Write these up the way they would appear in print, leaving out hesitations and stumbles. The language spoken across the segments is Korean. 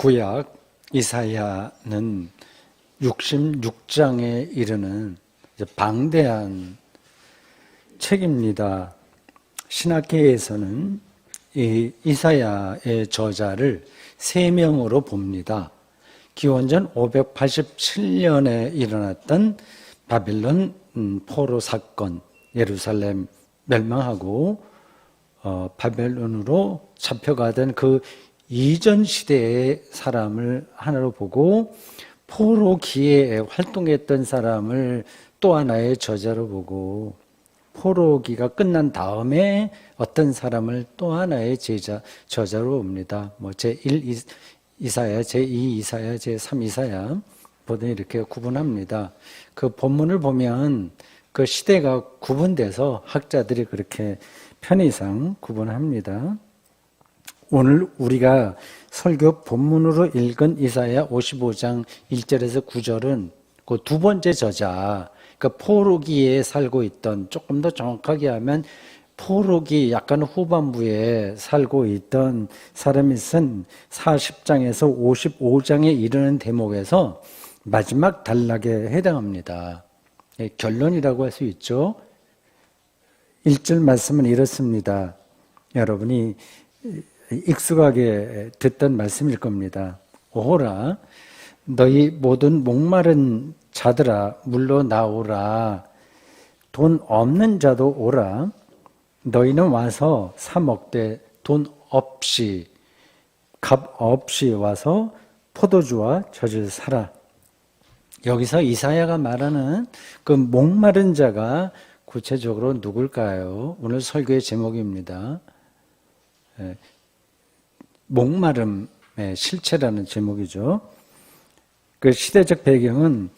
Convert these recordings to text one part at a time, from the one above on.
구약 이사야는 66장에 이르는 방대한 책입니다. 신학계에서는 이 이사야의 저자를 3명으로 봅니다. 기원전 587년에 일어났던 바빌론 포로 사건, 예루살렘 멸망하고 바벨론으로 잡혀가던 그 이전 시대의 사람을 하나로 보고, 포로기에 활동했던 사람을 또 하나의 저자로 보고, 포로기가 끝난 다음에 어떤 사람을 또 하나의 저자로 봅니다. 제1 이사야, 제2 이사야, 제3 이사야 보통 이렇게 구분합니다. 그 본문을 보면 그 시대가 구분돼서 학자들이 그렇게 편의상 구분합니다. 오늘 우리가 설교 본문으로 읽은 이사야 55장 1절에서 9절은 그 두 번째 저자, 그 포로기에 살고 있던, 조금 더 정확하게 하면 포로기 약간 후반부에 살고 있던 사람이 쓴 40장에서 55장에 이르는 대목에서 마지막 단락에 해당합니다. 결론이라고 할 수 있죠. 1절 말씀은 이렇습니다. 여러분이 익숙하게 듣던 말씀일 겁니다. 오호라, 너희 모든 목마른 자들아 물러 나오라. 돈 없는 자도 오라. 너희는 와서 사 먹되 돈 없이, 값 없이 와서 포도주와 젖을 사라. 여기서 이사야가 말하는 그 목마른 자가 구체적으로 누굴까요? 오늘 설교의 제목입니다. 목마름의 실체라는 제목이죠. 그 시대적 배경은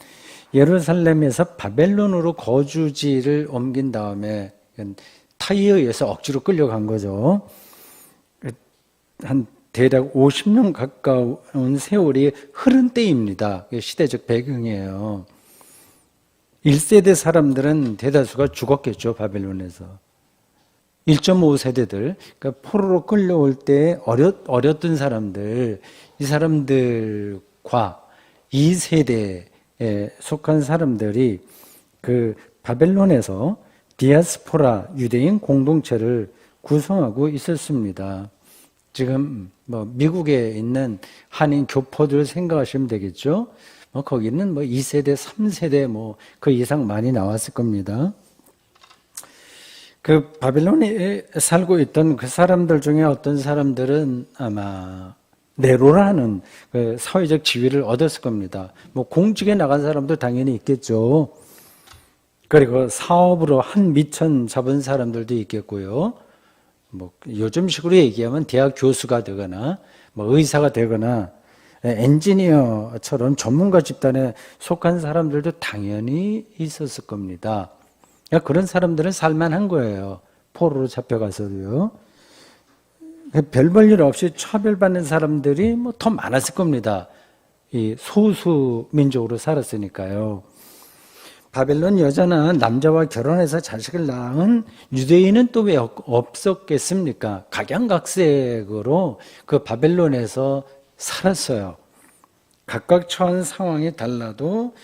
예루살렘에서 바벨론으로 거주지를 옮긴 다음에 타이에 의해서 억지로 끌려간 거죠. 한 대략 50년 가까운 세월이 흐른 때입니다. 시대적 배경이에요. 1세대 사람들은 대다수가 죽었겠죠, 바벨론에서. 1.5세대들, 그러니까 포로로 끌려올 때 어렸던 사람들, 이 사람들과 2세대에 속한 사람들이 그 바벨론에서 디아스포라 유대인 공동체를 구성하고 있었습니다. 지금 미국에 있는 한인 교포들 생각하시면 되겠죠. 거기는 2세대, 3세대 그 이상 많이 나왔을 겁니다. 그 바벨론에 살고 있던 그 사람들 중에 어떤 사람들은 아마 네로라는 그 사회적 지위를 얻었을 겁니다. 공직에 나간 사람도 당연히 있겠죠. 그리고 사업으로 한 미천 잡은 사람들도 있겠고요. 요즘식으로 얘기하면 대학 교수가 되거나 의사가 되거나 엔지니어처럼 전문가 집단에 속한 사람들도 당연히 있었을 겁니다. 그런 사람들은 살만한 거예요. 포로로 잡혀가서도요. 별 볼 일 없이 차별받는 사람들이 더 많았을 겁니다. 이 소수 민족으로 살았으니까요. 바벨론 여자나 남자와 결혼해서 자식을 낳은 유대인은 또 왜 없었겠습니까? 각양각색으로 그 바벨론에서 살았어요. 각각 처한 상황이 달라도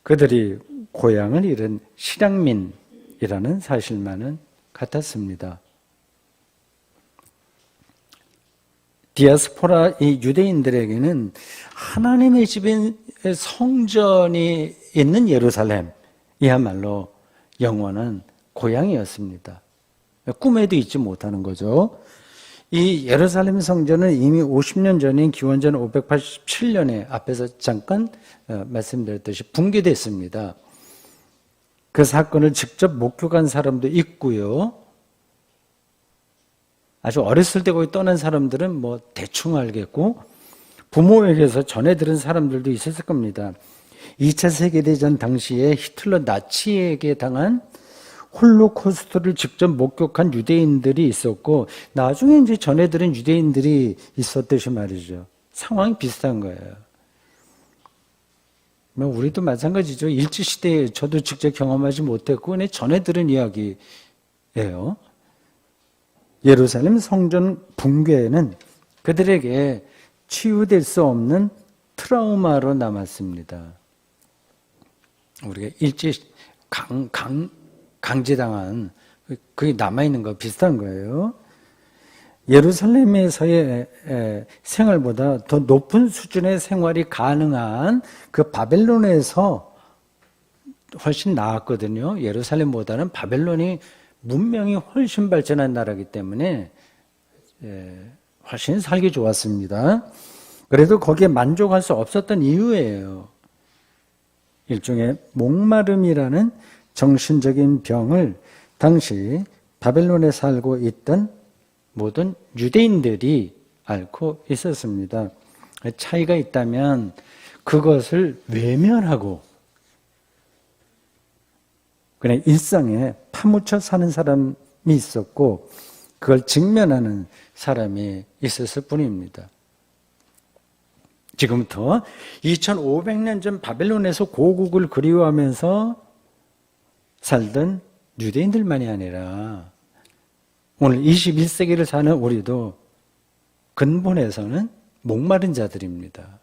그들이 고향을 잃은 실향민이라는 사실만은 같았습니다. 디아스포라 이 유대인들에게는 하나님의 집인 성전이 있는 예루살렘이야말로 영원한 고향이었습니다. 꿈에도 잊지 못하는 거죠. 이 예루살렘 성전은 이미 50년 전인 기원전 587년에 앞에서 잠깐 말씀드렸듯이 붕괴됐습니다. 그 사건을 직접 목격한 사람도 있고요. 아주 어렸을 때 거기 떠난 사람들은 대충 알겠고, 부모에게서 전해 들은 사람들도 있었을 겁니다. 2차 세계대전 당시에 히틀러 나치에게 당한 홀로코스트를 직접 목격한 유대인들이 있었고, 나중에 이제 전해 들은 유대인들이 있었듯이 말이죠. 상황이 비슷한 거예요. 우리도 마찬가지죠. 일제시대에 저도 직접 경험하지 못했고, 그냥 전해 들은 이야기예요. 예루살렘 성전 붕괴는 그들에게 치유될 수 없는 트라우마로 남았습니다. 우리가 강제당한 그게 남아있는 거 비슷한 거예요. 예루살렘에서의 생활보다 더 높은 수준의 생활이 가능한 그 바벨론에서 훨씬 나았거든요. 예루살렘보다는 바벨론이 문명이 훨씬 발전한 나라이기 때문에 훨씬 살기 좋았습니다. 그래도 거기에 만족할 수 없었던 이유예요. 일종의 목마름이라는 정신적인 병을 당시 바벨론에 살고 있던 모든 유대인들이 앓고 있었습니다. 차이가 있다면 그것을 외면하고 그냥 일상에 파묻혀 사는 사람이 있었고 그걸 직면하는 사람이 있었을 뿐입니다. 지금부터 2500년 전 바벨론에서 고국을 그리워하면서 살던 유대인들만이 아니라 오늘 21세기를 사는 우리도 근본에서는 목마른 자들입니다.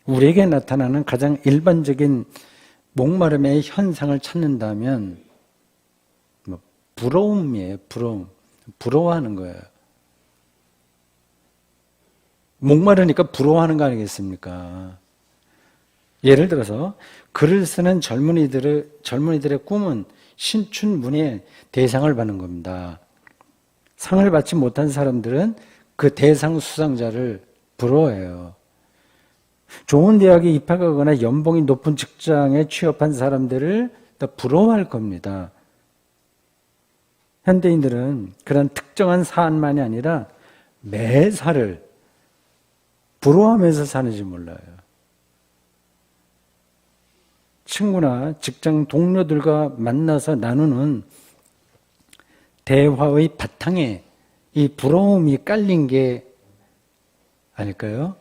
우리에게 나타나는 가장 일반적인 목마름의 현상을 찾는다면 부러움이에요. 부러워하는 거예요. 목마르니까 부러워하는 거 아니겠습니까? 예를 들어서 글을 쓰는 젊은이들의 꿈은 신춘문예 대상을 받는 겁니다. 상을 받지 못한 사람들은 그 대상 수상자를 부러워해요. 좋은 대학에 입학하거나 연봉이 높은 직장에 취업한 사람들을 더 부러워할 겁니다. 현대인들은 그런 특정한 사안만이 아니라 매사를 부러워하면서 사는지 몰라요. 친구나 직장 동료들과 만나서 나누는 대화의 바탕에 이 부러움이 깔린 게 아닐까요?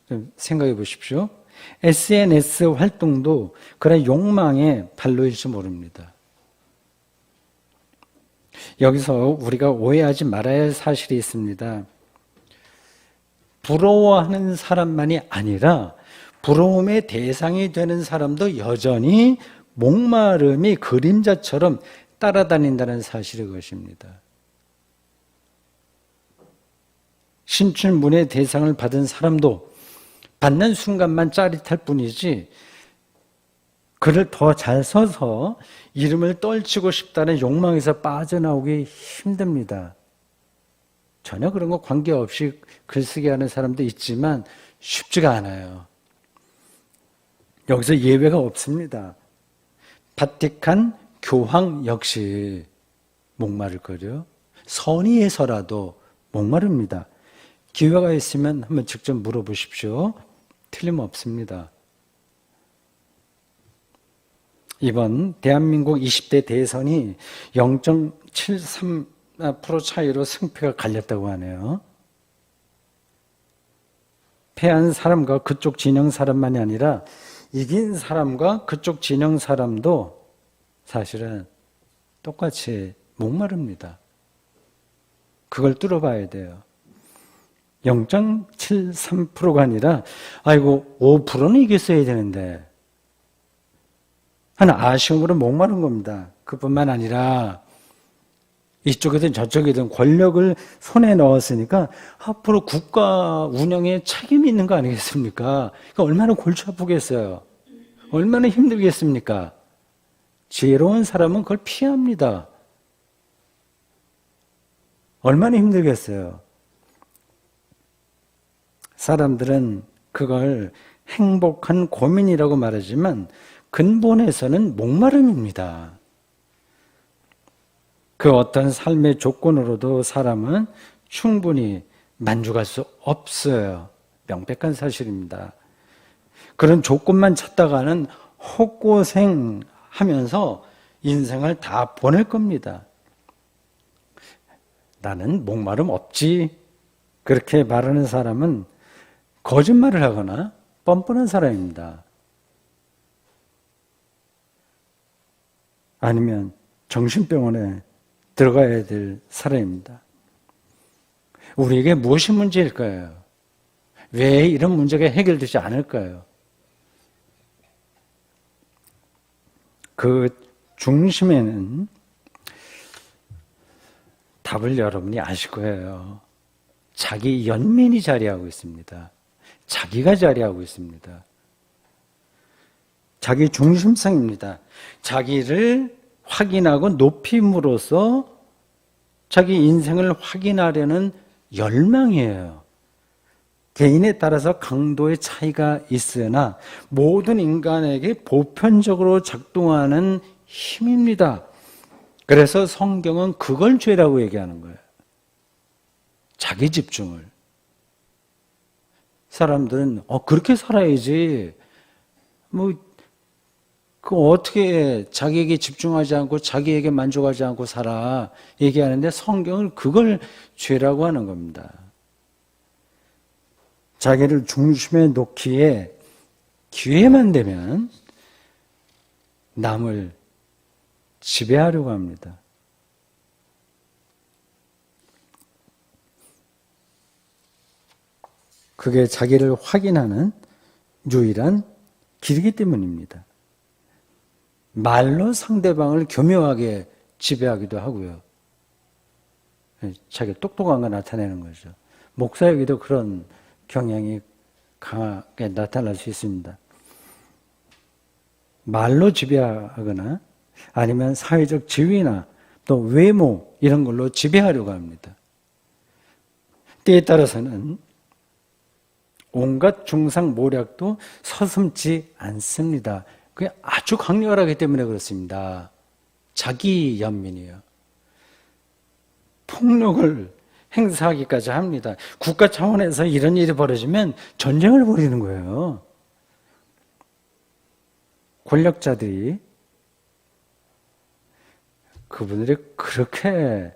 좀 생각해 보십시오. SNS 활동도 그런 욕망의 발로일지 모릅니다. 여기서 우리가 오해하지 말아야 할 사실이 있습니다. 부러워하는 사람만이 아니라 부러움의 대상이 되는 사람도 여전히 목마름이 그림자처럼 따라다닌다는 사실이 것입니다. 신춘문예 대상을 받은 사람도 받는 순간만 짜릿할 뿐이지 글을 더 잘 써서 이름을 떨치고 싶다는 욕망에서 빠져나오기 힘듭니다. 전혀 그런 거 관계없이 글쓰기 하는 사람도 있지만 쉽지가 않아요. 여기서 예외가 없습니다. 바티칸 교황 역시 목마를 거려. 선의에서라도 목마릅니다. 기회가 있으면 한번 직접 물어보십시오. 틀림없습니다. 이번 대한민국 20대 대선이 0.73% 차이로 승패가 갈렸다고 하네요. 패한 사람과 그쪽 진영 사람만이 아니라 이긴 사람과 그쪽 진영 사람도 사실은 똑같이 목마릅니다. 그걸 뚫어봐야 돼요. 0.73%가 아니라 아이고 5%는 이겼어야 되는데 하는 아쉬움으로 목마른 겁니다. 그뿐만 아니라 이쪽이든 저쪽이든 권력을 손에 넣었으니까 앞으로 국가 운영에 책임이 있는 거 아니겠습니까? 그러니까 얼마나 골치 아프겠어요. 얼마나 힘들겠습니까? 지혜로운 사람은 그걸 피합니다. 얼마나 힘들겠어요. 사람들은 그걸 행복한 고민이라고 말하지만 근본에서는 목마름입니다. 그 어떤 삶의 조건으로도 사람은 충분히 만족할 수 없어요. 명백한 사실입니다. 그런 조건만 찾다가는 헛고생하면서 인생을 다 보낼 겁니다. 나는 목마름 없지. 그렇게 말하는 사람은 거짓말을 하거나 뻔뻔한 사람입니다. 아니면 정신병원에 들어가야 될 사람입니다. 우리에게 무엇이 문제일까요? 왜 이런 문제가 해결되지 않을까요? 그 중심에는 답을 여러분이 아실 거예요. 자기 연민이 자리하고 있습니다. 자기가 자리하고 있습니다. 자기 중심성입니다. 자기를 확인하고 높임으로써 자기 인생을 확인하려는 열망이에요. 개인에 따라서 강도의 차이가 있으나 모든 인간에게 보편적으로 작동하는 힘입니다. 그래서 성경은 그걸 죄라고 얘기하는 거예요. 자기 집중을. 사람들은 그렇게 살아야지. 어떻게 자기에게 집중하지 않고 자기에게 만족하지 않고 살아 얘기하는데 성경은 그걸 죄라고 하는 겁니다. 자기를 중심에 놓기에 기회만 되면 남을 지배하려고 합니다. 그게 자기를 확인하는 유일한 길이기 때문입니다. 말로 상대방을 교묘하게 지배하기도 하고요. 자기 똑똑한 거 나타내는 거죠. 목사에게도 그런 경향이 강하게 나타날 수 있습니다. 말로 지배하거나 아니면 사회적 지위나 또 외모 이런 걸로 지배하려고 합니다. 때에 따라서는 온갖 중상모략도 서슴지 않습니다. 그게 아주 강렬하기 때문에 그렇습니다. 자기 연민이에요. 폭력을 행사하기까지 합니다. 국가 차원에서 이런 일이 벌어지면 전쟁을 벌이는 거예요. 권력자들이 그분들이 그렇게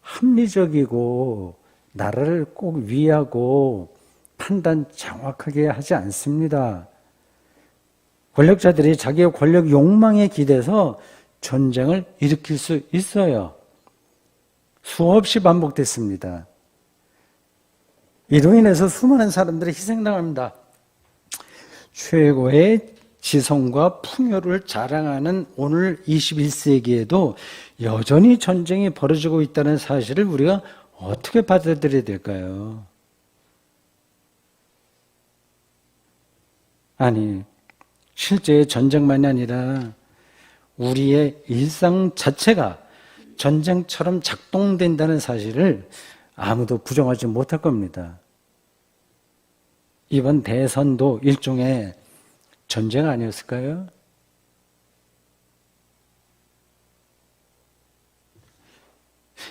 합리적이고 나라를 꼭 위하고 판단 정확하게 하지 않습니다. 권력자들이 자기의 권력 욕망에 기대서 전쟁을 일으킬 수 있어요. 수없이 반복됐습니다. 이로 인해서 수많은 사람들이 희생당합니다. 최고의 지성과 풍요를 자랑하는 오늘 21세기에도 여전히 전쟁이 벌어지고 있다는 사실을 우리가 어떻게 받아들여야 될까요? 아니, 실제 전쟁만이 아니라 우리의 일상 자체가 전쟁처럼 작동된다는 사실을 아무도 부정하지 못할 겁니다. 이번 대선도 일종의 전쟁 아니었을까요?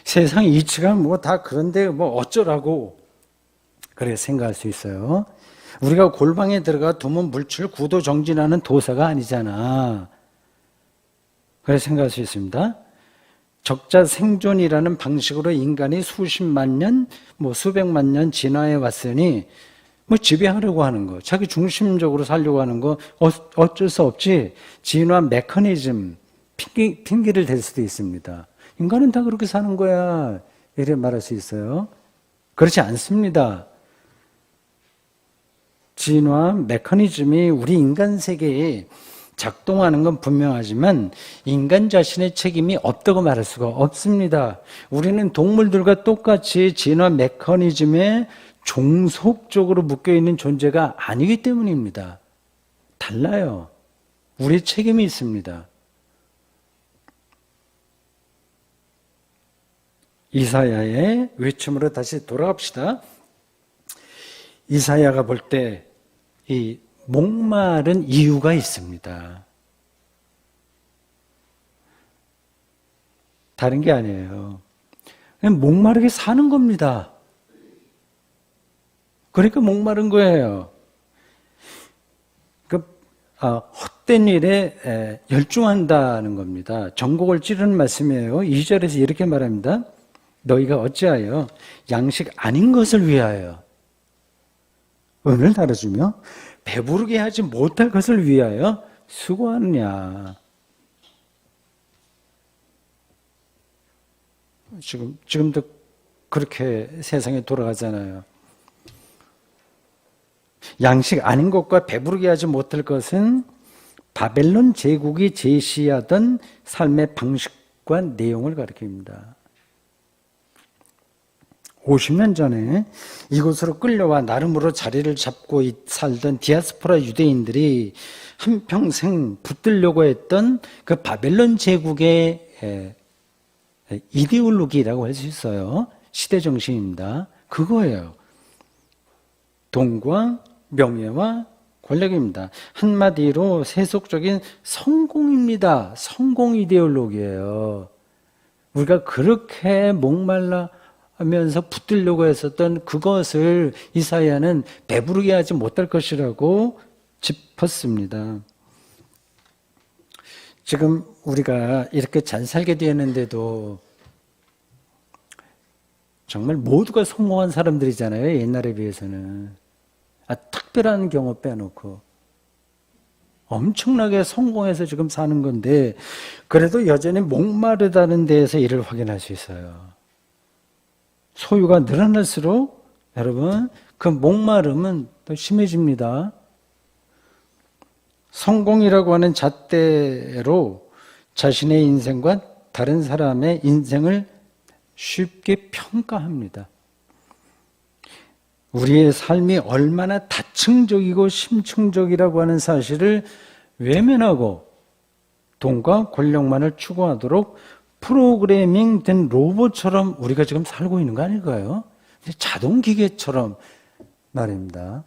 세상 이치가 다 그런데 어쩌라고 그렇게 생각할 수 있어요. 우리가 골방에 들어가 두면 물질 구도 정진하는 도사가 아니잖아. 그렇게 생각할 수 있습니다. 적자 생존이라는 방식으로 인간이 수십만 년, 수백만 년 진화해 왔으니 지배하려고 하는 거, 자기 중심적으로 살려고 하는 거 어쩔 수 없지. 진화 메커니즘, 핑계를 댈 수도 있습니다. 인간은 다 그렇게 사는 거야. 이렇게 말할 수 있어요. 그렇지 않습니다. 진화 메커니즘이 우리 인간 세계에 작동하는 건 분명하지만 인간 자신의 책임이 없다고 말할 수가 없습니다. 우리는 동물들과 똑같이 진화 메커니즘에 종속적으로 묶여있는 존재가 아니기 때문입니다. 달라요. 우리 책임이 있습니다. 이사야의 외침으로 다시 돌아갑시다. 이사야가 볼 때 이 목마른 이유가 있습니다. 다른 게 아니에요. 그냥 목마르게 사는 겁니다. 그러니까 목마른 거예요. 헛된 일에 열중한다는 겁니다. 전곡을 찌르는 말씀이에요. 2절에서 이렇게 말합니다. 너희가 어찌하여 양식 아닌 것을 위하여 은을 다뤄주며 배부르게 하지 못할 것을 위하여 수고하느냐. 지금도 그렇게 세상에 돌아가잖아요. 양식 아닌 것과 배부르게 하지 못할 것은 바벨론 제국이 제시하던 삶의 방식과 내용을 가리킵니다. 50년 전에 이곳으로 끌려와 나름으로 자리를 잡고 살던 디아스포라 유대인들이 한평생 붙들려고 했던 그 바벨론 제국의 이데올로기라고 할 수 있어요. 시대 정신입니다. 그거예요. 돈과 명예와 권력입니다. 한마디로 세속적인 성공입니다. 성공 이데올로기예요. 우리가 그렇게 목말라 하면서 붙들려고 했었던 그것을 이사야는 배부르게 하지 못할 것이라고 짚었습니다. 지금 우리가 이렇게 잘 살게 되었는데도 정말 모두가 성공한 사람들이잖아요. 옛날에 비해서는. 특별한 경우 빼놓고. 엄청나게 성공해서 지금 사는 건데 그래도 여전히 목마르다는 데에서 이를 확인할 수 있어요. 소유가 늘어날수록 여러분 그 목마름은 더 심해집니다. 성공이라고 하는 잣대로 자신의 인생과 다른 사람의 인생을 쉽게 평가합니다. 우리의 삶이 얼마나 다층적이고 심층적이라고 하는 사실을 외면하고 돈과 권력만을 추구하도록 프로그래밍 된 로봇처럼 우리가 지금 살고 있는 거 아닐까요? 자동기계처럼 말입니다.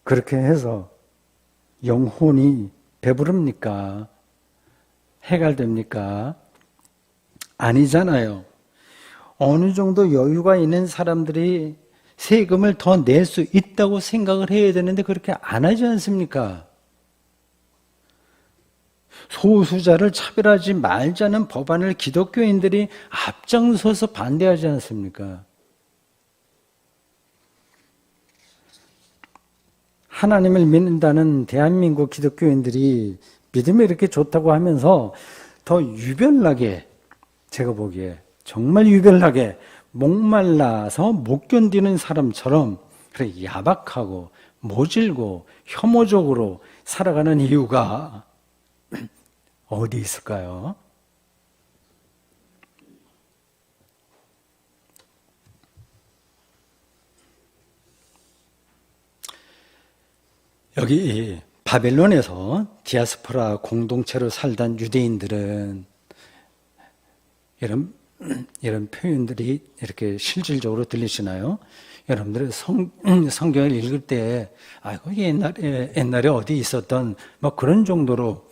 그렇게 해서 영혼이 배부릅니까? 해갈됩니까? 아니잖아요. 어느 정도 여유가 있는 사람들이 세금을 더 낼 수 있다고 생각을 해야 되는데 그렇게 안 하지 않습니까? 소수자를 차별하지 말자는 법안을 기독교인들이 앞장서서 반대하지 않습니까? 하나님을 믿는다는 대한민국 기독교인들이 믿음이 이렇게 좋다고 하면서 더 유별나게, 제가 보기에 정말 유별나게 목말라서 못 견디는 사람처럼 그렇게 야박하고 모질고 혐오적으로 살아가는 이유가 어디 있을까요? 여기 바벨론에서 디아스포라 공동체로 살던 유대인들은 이런 표현들이 이렇게 실질적으로 들리시나요? 여러분들 성경을 읽을 때 아이고 옛날에 어디 있었던 뭐 그런 정도로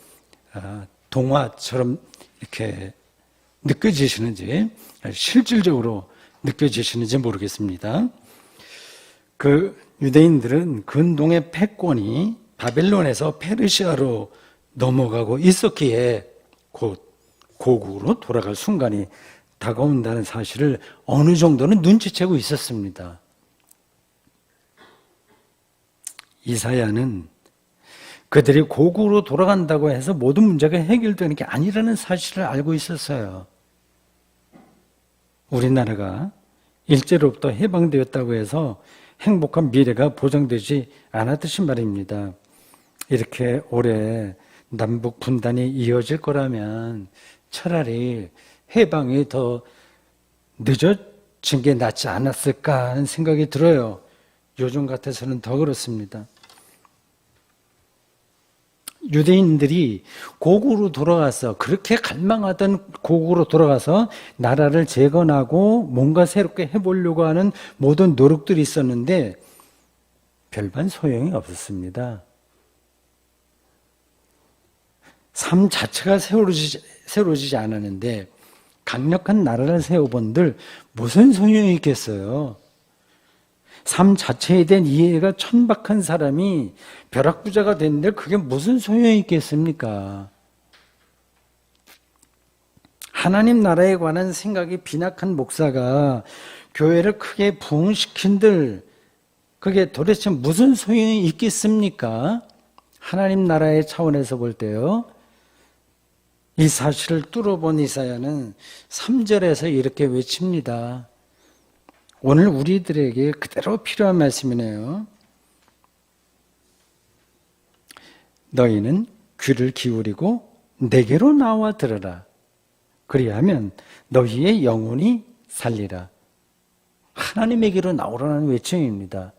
동화처럼 이렇게 느껴지시는지 실질적으로 느껴지시는지 모르겠습니다. 그 유대인들은 근동의 패권이 바벨론에서 페르시아로 넘어가고 있었기에 곧 고국으로 돌아갈 순간이 다가온다는 사실을 어느 정도는 눈치채고 있었습니다. 이사야는 그들이 고국으로 돌아간다고 해서 모든 문제가 해결되는 게 아니라는 사실을 알고 있었어요. 우리나라가 일제로부터 해방되었다고 해서 행복한 미래가 보장되지 않았듯이 말입니다. 이렇게 오래 남북 분단이 이어질 거라면 차라리 해방이 더 늦어진 게 낫지 않았을까 하는 생각이 들어요. 요즘 같아서는 더 그렇습니다. 유대인들이 고국으로 돌아가서 그렇게 갈망하던 고국으로 돌아가서 나라를 재건하고 뭔가 새롭게 해보려고 하는 모든 노력들이 있었는데 별반 소용이 없었습니다. 삶 자체가 세워지지 않았는데 강력한 나라를 세워본들 무슨 소용이 있겠어요? 삶 자체에 대한 이해가 천박한 사람이 벼락부자가 됐는데 그게 무슨 소용이 있겠습니까? 하나님 나라에 관한 생각이 빈약한 목사가 교회를 크게 부흥시킨들 그게 도대체 무슨 소용이 있겠습니까? 하나님 나라의 차원에서 볼 때요. 이 사실을 뚫어본 이사야는 3절에서 이렇게 외칩니다. 오늘 우리들에게 그대로 필요한 말씀이네요. 너희는 귀를 기울이고 내게로 나와 들으라. 그리하면 너희의 영혼이 살리라. 하나님에게로 나오라는 외침입니다.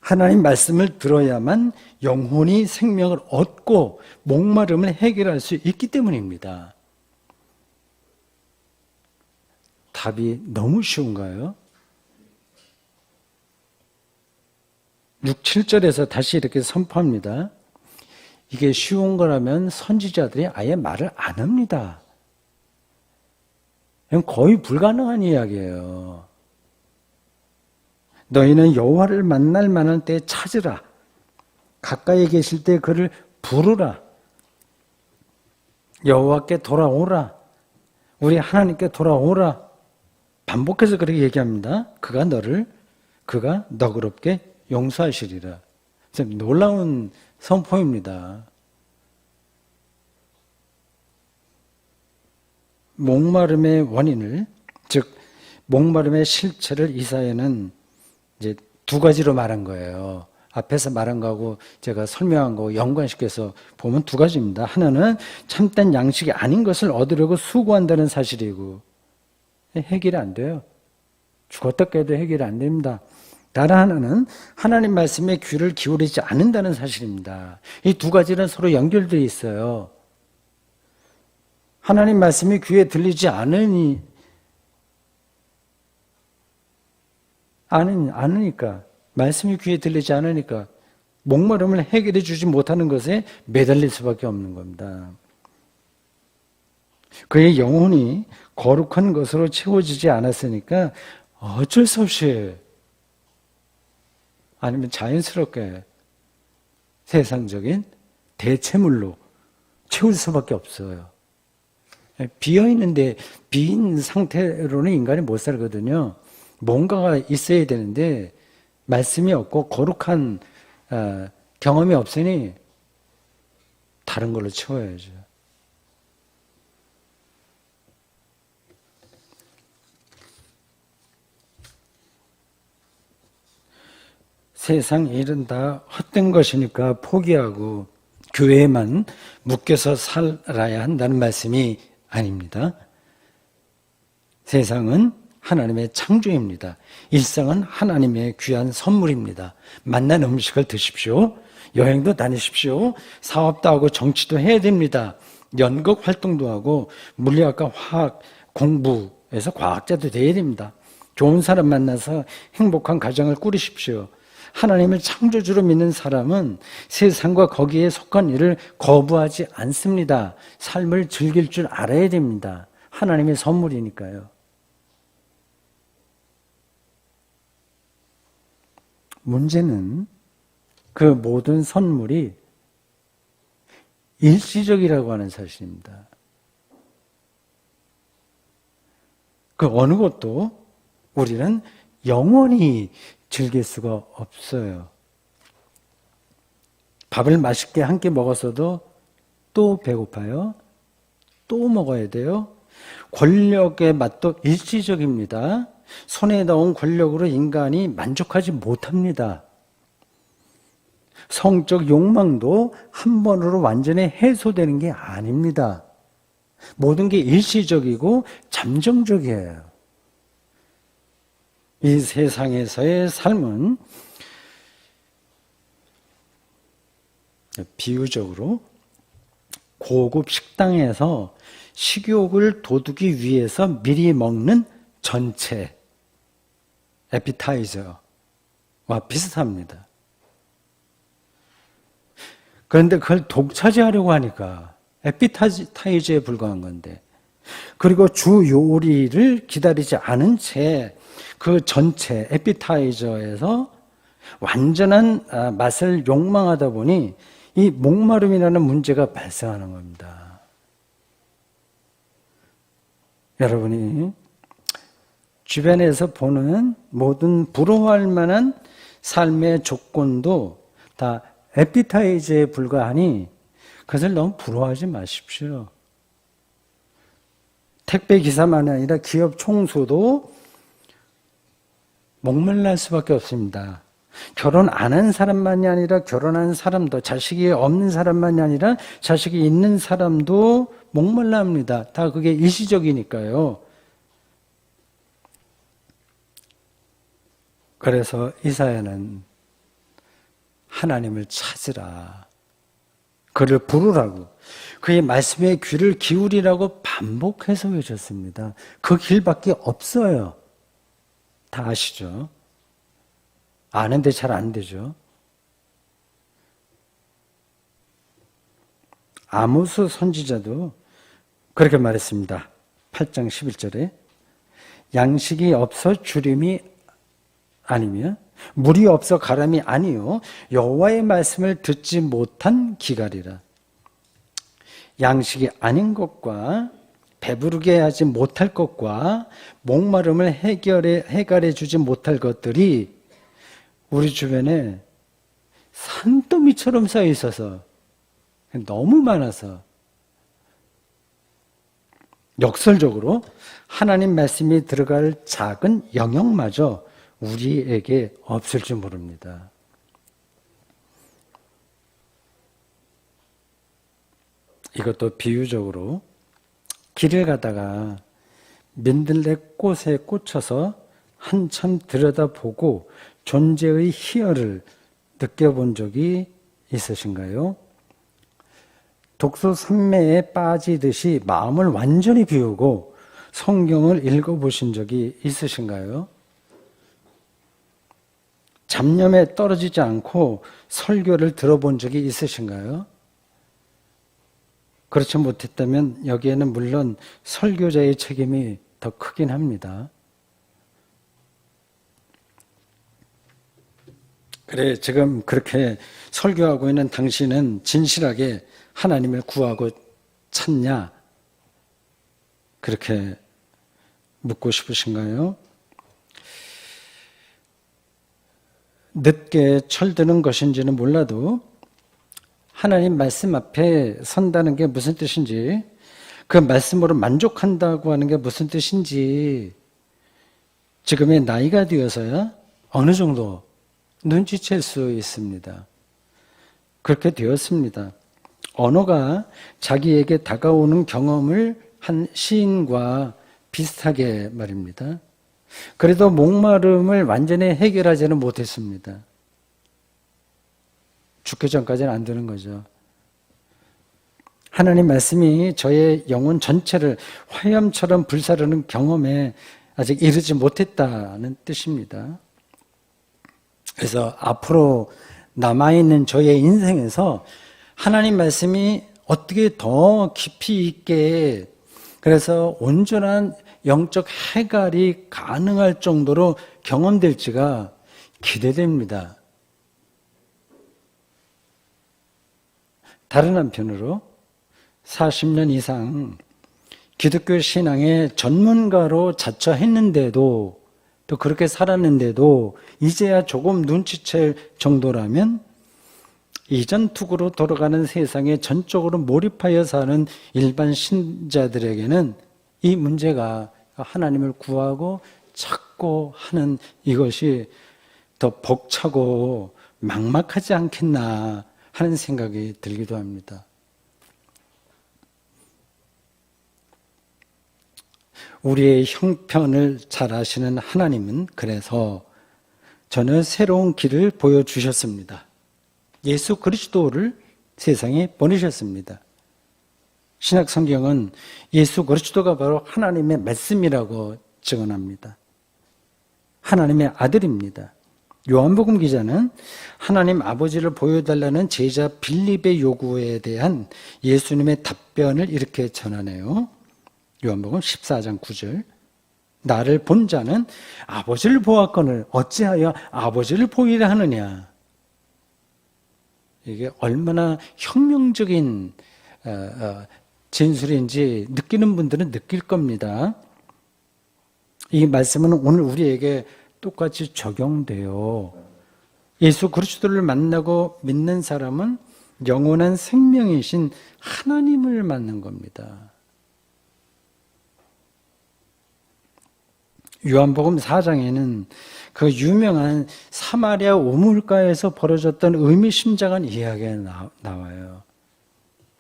하나님 말씀을 들어야만 영혼이 생명을 얻고 목마름을 해결할 수 있기 때문입니다. 답이 너무 쉬운가요? 6, 7절에서 다시 이렇게 선포합니다. 이게 쉬운 거라면 선지자들이 아예 말을 안 합니다. 이건 거의 불가능한 이야기예요. 너희는 여호와를 만날 만한 때에 찾으라. 가까이 계실 때 그를 부르라. 여호와께 돌아오라. 우리 하나님께 돌아오라. 반복해서 그렇게 얘기합니다. 그가 너그럽게 용서하시리라. 놀라운 선포입니다. 목마름의 원인을, 즉 목마름의 실체를 이사야는 이제 두 가지로 말한 거예요. 앞에서 말한 거하고 제가 설명한 거 연관시켜서 보면 두 가지입니다. 하나는 참된 양식이 아닌 것을 얻으려고 수고한다는 사실이고, 해결이 안 돼요. 죽었다 깨도 해결이 안 됩니다. 다른 하나는 하나님 말씀에 귀를 기울이지 않는다는 사실입니다. 이 두 가지는 서로 연결되어 있어요. 하나님 말씀이 귀에 들리지 않으니까, 말씀이 귀에 들리지 않으니까 목마름을 해결해 주지 못하는 것에 매달릴 수밖에 없는 겁니다. 그의 영혼이 거룩한 것으로 채워지지 않았으니까 어쩔 수 없이, 아니면 자연스럽게 세상적인 대체물로 채울 수밖에 없어요. 비어있는데 빈 상태로는 인간이 못 살거든요. 뭔가가 있어야 되는데 말씀이 없고 거룩한 경험이 없으니 다른 걸로 채워야죠. 세상 일은 다 헛된 것이니까 포기하고 교회에만 묶여서 살아야 한다는 말씀이 아닙니다. 세상은 하나님의 창조입니다. 일상은 하나님의 귀한 선물입니다. 맛난 음식을 드십시오. 여행도 다니십시오. 사업도 하고 정치도 해야 됩니다. 연극 활동도 하고 물리학과 화학 공부에서 과학자도 돼야 됩니다. 좋은 사람 만나서 행복한 가정을 꾸리십시오. 하나님을 창조주로 믿는 사람은 세상과 거기에 속한 일을 거부하지 않습니다. 삶을 즐길 줄 알아야 됩니다. 하나님의 선물이니까요. 문제는 그 모든 선물이 일시적이라고 하는 사실입니다. 그 어느 것도 우리는 영원히 즐길 수가 없어요. 밥을 맛있게 한 끼 먹었어도 또 배고파요. 또 먹어야 돼요. 권력의 맛도 일시적입니다. 손에 넣은 권력으로 인간이 만족하지 못합니다. 성적 욕망도 한 번으로 완전히 해소되는 게 아닙니다. 모든 게 일시적이고 잠정적이에요. 이 세상에서의 삶은 비유적으로 고급 식당에서 식욕을 돋우기 위해서 미리 먹는 전체 에피타이저와 비슷합니다. 그런데 그걸 독차지하려고 하니까 에피타이저에 불과한 건데, 그리고 주 요리를 기다리지 않은 채 그 전체 에피타이저에서 완전한 맛을 욕망하다 보니 이 목마름이라는 문제가 발생하는 겁니다. 여러분이 주변에서 보는 모든 부러워할 만한 삶의 조건도 다 에피타이저에 불과하니 그것을 너무 부러워하지 마십시오. 택배 기사만이 아니라 기업 총수도 목말랄 수밖에 없습니다. 결혼 안 한 사람만이 아니라 결혼한 사람도, 자식이 없는 사람만이 아니라 자식이 있는 사람도 목말라 합니다. 다 그게 일시적이니까요. 그래서 이사야는 하나님을 찾으라, 그를 부르라고, 그의 말씀에 귀를 기울이라고 반복해서 외쳤습니다. 그 길밖에 없어요. 다 아시죠? 아는데 잘 안 되죠. 아모스 선지자도 그렇게 말했습니다. 8장 11절에 양식이 없어 주림이 아니며 물이 없어 가람이 아니요 여호와의 말씀을 듣지 못한 기갈이라. 양식이 아닌 것과 배부르게 하지 못할 것과 목마름을 해결해 주지 못할 것들이 우리 주변에 산더미처럼 쌓여 있어서 너무 많아서 역설적으로 하나님 말씀이 들어갈 작은 영역마저 우리에게 없을 줄 모릅니다. 이것도 비유적으로 길을 가다가 민들레 꽃에 꽂혀서 한참 들여다보고 존재의 희열을 느껴본 적이 있으신가요? 독서 산매에 빠지듯이 마음을 완전히 비우고 성경을 읽어보신 적이 있으신가요? 잡념에 떨어지지 않고 설교를 들어본 적이 있으신가요? 그렇지 못했다면 여기에는 물론 설교자의 책임이 더 크긴 합니다. 그래, 지금 그렇게 설교하고 있는 당신은 진실하게 하나님을 구하고 찾냐? 그렇게 묻고 싶으신가요? 늦게 철드는 것인지는 몰라도 하나님 말씀 앞에 선다는 게 무슨 뜻인지, 그 말씀으로 만족한다고 하는 게 무슨 뜻인지 지금의 나이가 되어서야 어느 정도 눈치챌 수 있습니다. 그렇게 되었습니다. 언어가 자기에게 다가오는 경험을 한 시인과 비슷하게 말입니다. 그래도 목마름을 완전히 해결하지는 못했습니다. 죽기 전까지는 안 되는 거죠. 하나님 말씀이 저의 영혼 전체를 화염처럼 불사르는 경험에 아직 이르지 못했다는 뜻입니다. 그래서 앞으로 남아있는 저의 인생에서 하나님 말씀이 어떻게 더 깊이 있게, 그래서 온전한 영적 해갈이 가능할 정도로 경험될지가 기대됩니다. 다른 한편으로 40년 이상 기독교 신앙의 전문가로 자처했는데도, 또 그렇게 살았는데도 이제야 조금 눈치챌 정도라면 이전 투구로 돌아가는 세상에 전적으로 몰입하여 사는 일반 신자들에게는 이 문제가 하나님을 구하고 찾고 하는 이것이 더 벅차고 막막하지 않겠나 하는 생각이 들기도 합니다. 우리의 형편을 잘 아시는 하나님은 그래서 저는 새로운 길을 보여주셨습니다. 예수 그리스도를 세상에 보내셨습니다. 신약 성경은 예수 그리스도가 바로 하나님의 말씀이라고 증언합니다. 하나님의 아들입니다. 요한복음 기자는 하나님 아버지를 보여달라는 제자 빌립의 요구에 대한 예수님의 답변을 이렇게 전하네요. 요한복음 14장 9절. 나를 본 자는 아버지를 보았거늘 어찌하여 아버지를 보이려 하느냐. 이게 얼마나 혁명적인 진술인지 느끼는 분들은 느낄 겁니다. 이 말씀은 오늘 우리에게 똑같이 적용돼요. 예수 그리스도를 만나고 믿는 사람은 영원한 생명이신 하나님을 만난 겁니다. 요한복음 4장에는 그 유명한 사마리아 우물가에서 벌어졌던 의미심장한 이야기가 나와요.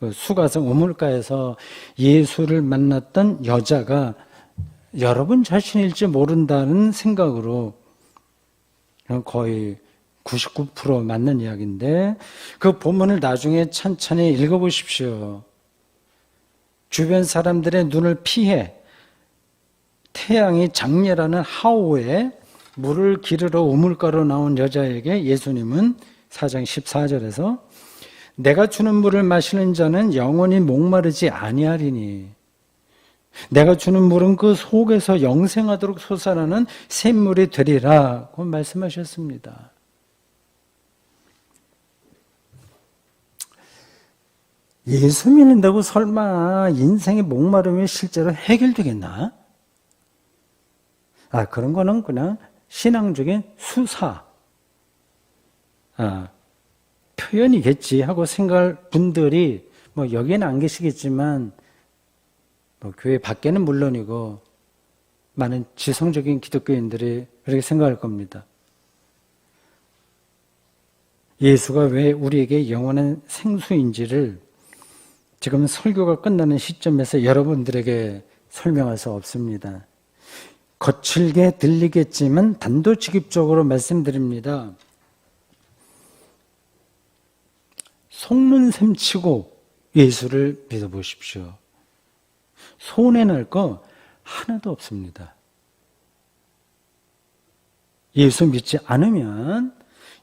그 수가성 우물가에서 예수를 만났던 여자가 여러분 자신일지 모른다는 생각으로 거의 99% 맞는 이야기인데 그 본문을 나중에 천천히 읽어보십시오. 주변 사람들의 눈을 피해 태양이 장렬하는 하오에 물을 기르러 우물가로 나온 여자에게 예수님은 4장 14절에서 내가 주는 물을 마시는 자는 영원히 목마르지 아니하리니 내가 주는 물은 그 속에서 영생하도록 솟아나는 샘물이 되리라고 말씀하셨습니다. 예수 믿는다고 설마 인생의 목마름이 실제로 해결되겠나? 그런 거는 그냥 신앙적인 수사, 표현이겠지 하고 생각할 분들이 여기에는 안 계시겠지만 교회 밖에는 물론이고 많은 지성적인 기독교인들이 그렇게 생각할 겁니다. 예수가 왜 우리에게 영원한 생수인지를 지금 설교가 끝나는 시점에서 여러분들에게 설명할 수 없습니다. 거칠게 들리겠지만 단도직입적으로 말씀드립니다. 속는 셈 치고 예수를 믿어보십시오. 손해날 거 하나도 없습니다. 예수 믿지 않으면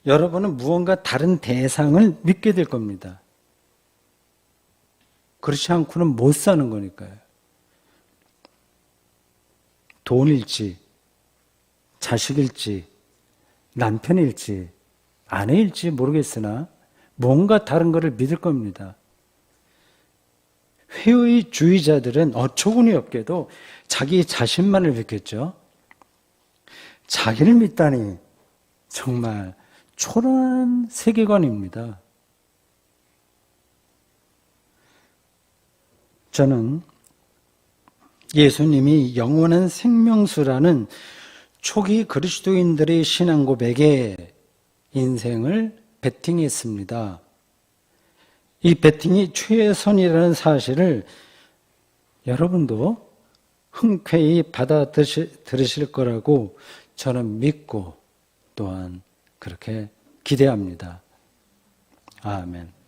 여러분은 무언가 다른 대상을 믿게 될 겁니다. 그렇지 않고는 못 사는 거니까요. 돈일지, 자식일지, 남편일지, 아내일지 모르겠으나 뭔가 다른 것을 믿을 겁니다. 회의주의자들은 어처구니 없게도 자기 자신만을 믿겠죠. 자기를 믿다니 정말 초라한 세계관입니다. 저는 예수님이 영원한 생명수라는 초기 그리스도인들의 신앙 고백에 인생을 베팅했습니다. 이 베팅이 최선이라는 사실을 여러분도 흔쾌히 받아들으실 거라고 저는 믿고 또한 그렇게 기대합니다. 아멘.